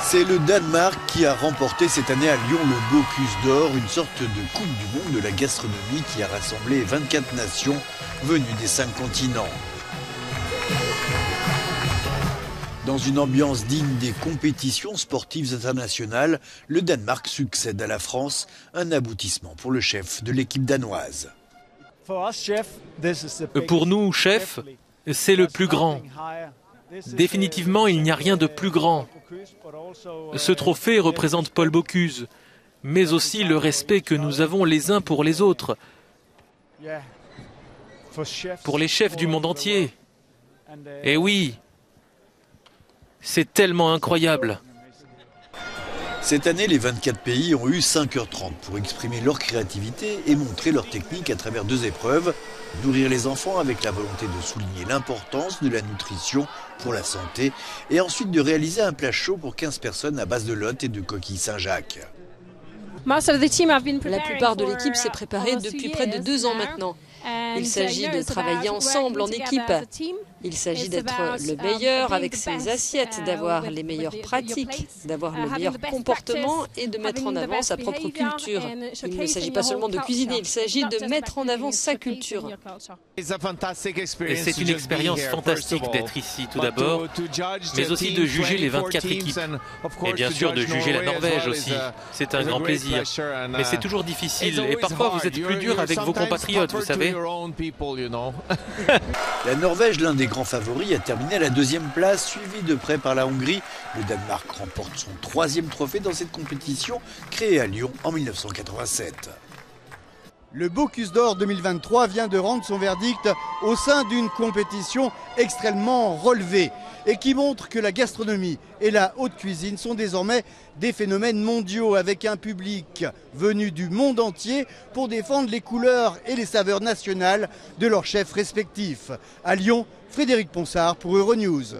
C'est le Danemark qui a remporté cette année à Lyon le Bocuse d'Or, une sorte de coupe du monde de la gastronomie qui a rassemblé 24 nations venues des 5 continents. Dans une ambiance digne des compétitions sportives internationales, le Danemark succède à la France, un aboutissement pour le chef de l'équipe danoise. Pour nous, chef, c'est le plus grand. Définitivement, il n'y a rien de plus grand. Ce trophée représente Paul Bocuse, mais aussi le respect que nous avons les uns pour les autres, pour les chefs du monde entier. Et oui, c'est tellement incroyable. Cette année, les 24 pays ont eu 5h30 pour exprimer leur créativité et montrer leur technique à travers 2 épreuves. Nourrir les enfants avec la volonté de souligner l'importance de la nutrition pour la santé et ensuite de réaliser un plat chaud pour 15 personnes à base de lottes et de coquilles Saint-Jacques. La plupart de l'équipe s'est préparée depuis près de 2 ans maintenant. Il s'agit de travailler ensemble en équipe. Il s'agit d'être le meilleur avec ses assiettes, d'avoir les meilleures pratiques, d'avoir le meilleur comportement et de mettre en avant sa propre culture. Il ne s'agit pas seulement de cuisiner, il s'agit de mettre en avant sa culture. C'est une expérience fantastique d'être ici tout d'abord, mais aussi de juger les 24 équipes. Et bien sûr de juger la Norvège aussi. C'est un grand plaisir. Mais c'est toujours difficile et parfois vous êtes plus dur avec vos compatriotes, vous savez. La Norvège, l'un des grands favoris, a terminé à la 2e place, suivi de près par la Hongrie. Le Danemark remporte son 3e trophée dans cette compétition, créée à Lyon en 1987. Le Bocuse d'Or 2023 vient de rendre son verdict au sein d'une compétition extrêmement relevée et qui montre que la gastronomie et la haute cuisine sont désormais des phénomènes mondiaux avec un public venu du monde entier pour défendre les couleurs et les saveurs nationales de leurs chefs respectifs. À Lyon, Frédéric Ponsard pour Euronews.